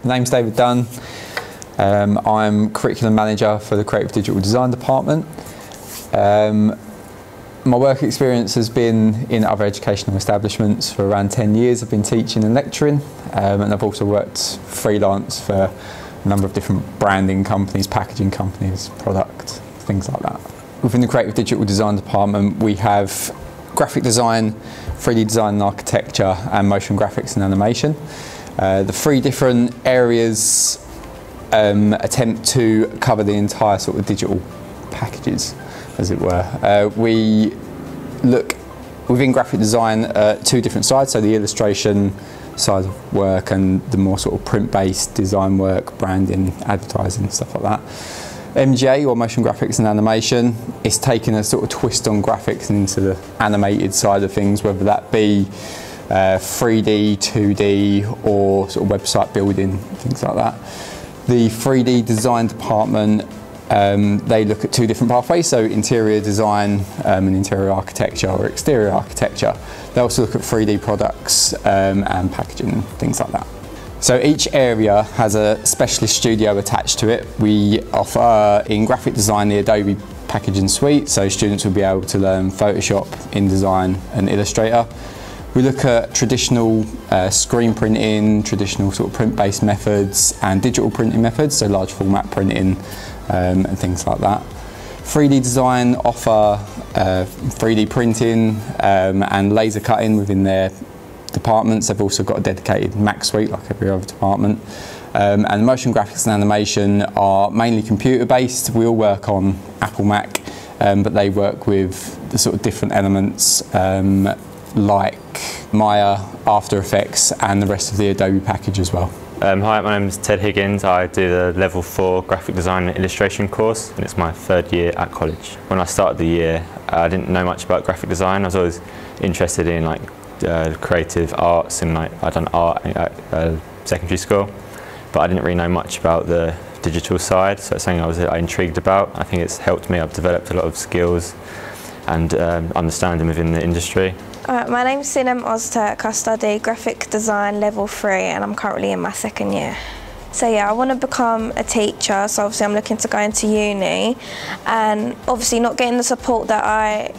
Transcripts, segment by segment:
My name's David Dunn. I'm Curriculum Manager for the Creative Digital Design Department. My work experience has been in other educational establishments for around 10 years. I've been teaching and lecturing, and I've also worked freelance for a number of different branding companies, packaging companies, product, things like that. Within the Creative Digital Design Department, we have graphic design, 3D design and architecture, and motion graphics and animation. The three different areas attempt to cover the entire sort of digital packages, as it were. We look within graphic design at two different sides, so the illustration side of work and the more sort of print-based design work, branding, advertising, stuff like that. MGA, or motion graphics and animation, is taking a sort of twist on graphics and into the animated side of things, whether that be 3D, 2D, or sort of website building, things like that. The 3D design department, they look at two different pathways, so interior design and interior architecture or exterior architecture. They also look at 3D products and packaging, things like that. So each area has a specialist studio attached to it. We offer in graphic design the Adobe packaging suite, so students will be able to learn Photoshop, InDesign and Illustrator. We look at traditional screen printing, traditional sort of print-based methods and digital printing methods, so large format printing and things like that. 3D design offer 3D printing and laser cutting within their departments. They've also got a dedicated Mac suite like every other department. And motion graphics and animation are mainly computer based. We all work on Apple Mac, but they work with the sort of different elements like Maya, After Effects and the rest of the Adobe package as well. Hi, my name is Ted Higgins. I do the Level 4 Graphic Design and Illustration course, and it's my third year at college. When I started the year, I didn't know much about graphic design. I was always interested in like creative arts, and like I'd done art at secondary school, but I didn't really know much about the digital side, so it's something I was intrigued about. I think it's helped me. I've developed a lot of skills and understanding within the industry. My name's Sinem Ozturk. I study graphic design level 3 and I'm currently in my second year. So yeah, I want to become a teacher, so obviously I'm looking to go into uni, and obviously not getting the support that I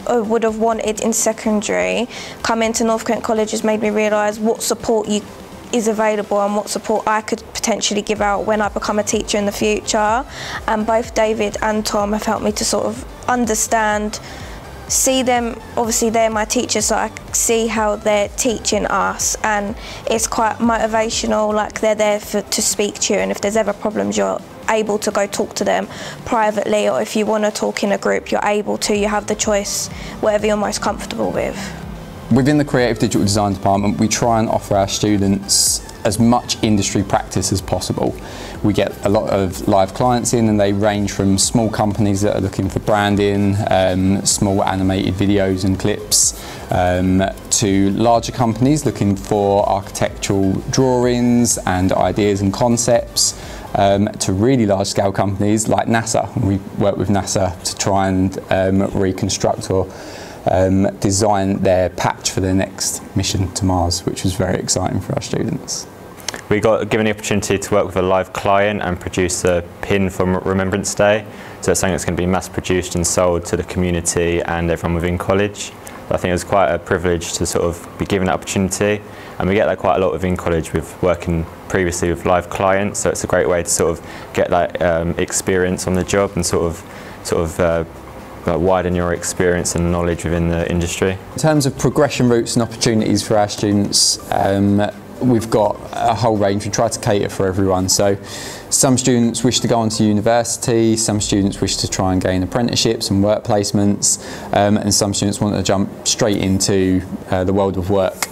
would have wanted in secondary. Coming to North Kent College has made me realise what support is available and what support I could potentially give out when I become a teacher in the future. And both David and Tom have helped me to sort of understand, see them, obviously they're my teachers, so I see how they're teaching us, and it's quite motivational, like they're there to speak to you, and if there's ever problems you're able to go talk to them privately, or if you want to talk in a group you're able to, you have the choice, whatever you're most comfortable with. Within the Creative Digital Design Department, we try and offer our students as much industry practice as possible. We get a lot of live clients in, and they range from small companies that are looking for branding, small animated videos and clips, to larger companies looking for architectural drawings and ideas and concepts, to really large scale companies like NASA. We work with NASA to try and reconstruct or design their patch for their next mission to Mars, which was very exciting for our students. We got given the opportunity to work with a live client and produce a pin for Remembrance Day. So it's something that's going to be mass produced and sold to the community and everyone within college. But I think it was quite a privilege to sort of be given that opportunity, and we get that quite a lot within college with working previously with live clients. So it's a great way to sort of get that experience on the job and sort of widen your experience and knowledge within the industry. In terms of progression routes and opportunities for our students, we've got a whole range. We try to cater for everyone. So some students wish to go on to university, some students wish to try and gain apprenticeships and work placements, and some students want to jump straight into the world of work.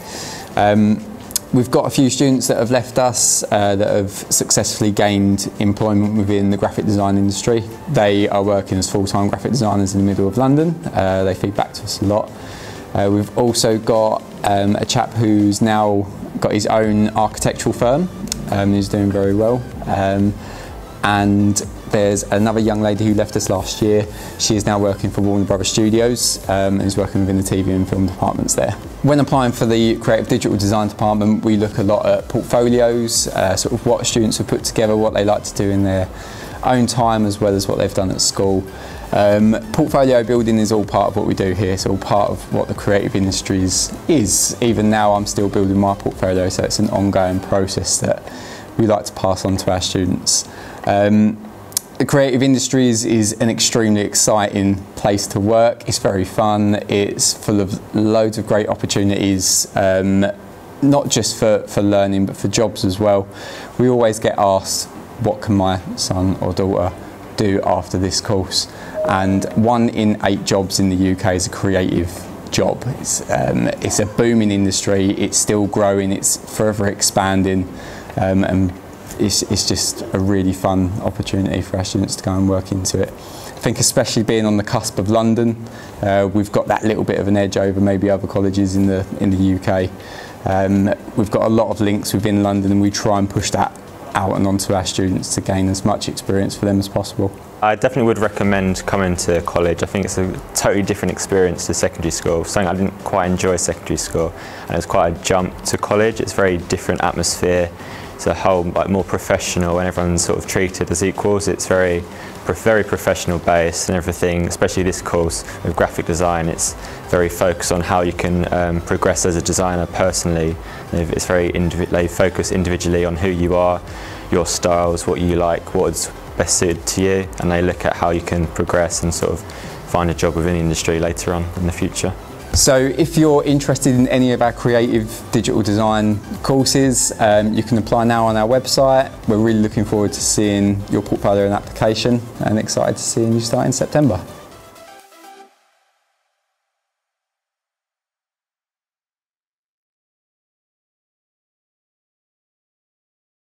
We've got a few students that have left us that have successfully gained employment within the graphic design industry. They are working as full-time graphic designers in the middle of London. They feed back to us a lot. We've also got a chap who's now got his own architectural firm, who's doing very well. And There's another young lady who left us last year. She is now working for Warner Brothers Studios and is working within the TV and film departments there. When applying for the Creative Digital Design department, we look a lot at portfolios, sort of what students have put together, what they like to do in their own time as well as what they've done at school. Portfolio building is all part of what we do here. It's all part of what the creative industries is. Even now I'm still building my portfolio, so it's an ongoing process that we like to pass on to our students. The creative industries is an extremely exciting place to work. It's very fun. It's full of loads of great opportunities, not just for learning but for jobs as well. We always get asked, what can my son or daughter do after this course? And 1 in 8 jobs in the UK is a creative job. It's a booming industry. It's still growing. It's forever expanding, and it's just a really fun opportunity for our students to go and work into it. I think especially being on the cusp of London, we've got that little bit of an edge over maybe other colleges in the UK. We've got a lot of links within London, and we try and push that out and onto our students to gain as much experience for them as possible. I definitely would recommend coming to college. I think it's a totally different experience to secondary school. Something I didn't quite enjoy secondary school, and it's quite a jump to college. It's a very different atmosphere. It's a whole more professional, and everyone's sort of treated as equals. It's very professional based and everything, especially this course with graphic design. It's very focused on how you can progress as a designer personally. It's very they focus individually on who you are, your styles, what you like, what's best suited to you, and they look at how you can progress and sort of find a job within the industry later on in the future. So if you're interested in any of our creative digital design courses, you can apply now on our website. We're really looking forward to seeing your portfolio and application, and excited to seeing you start in September.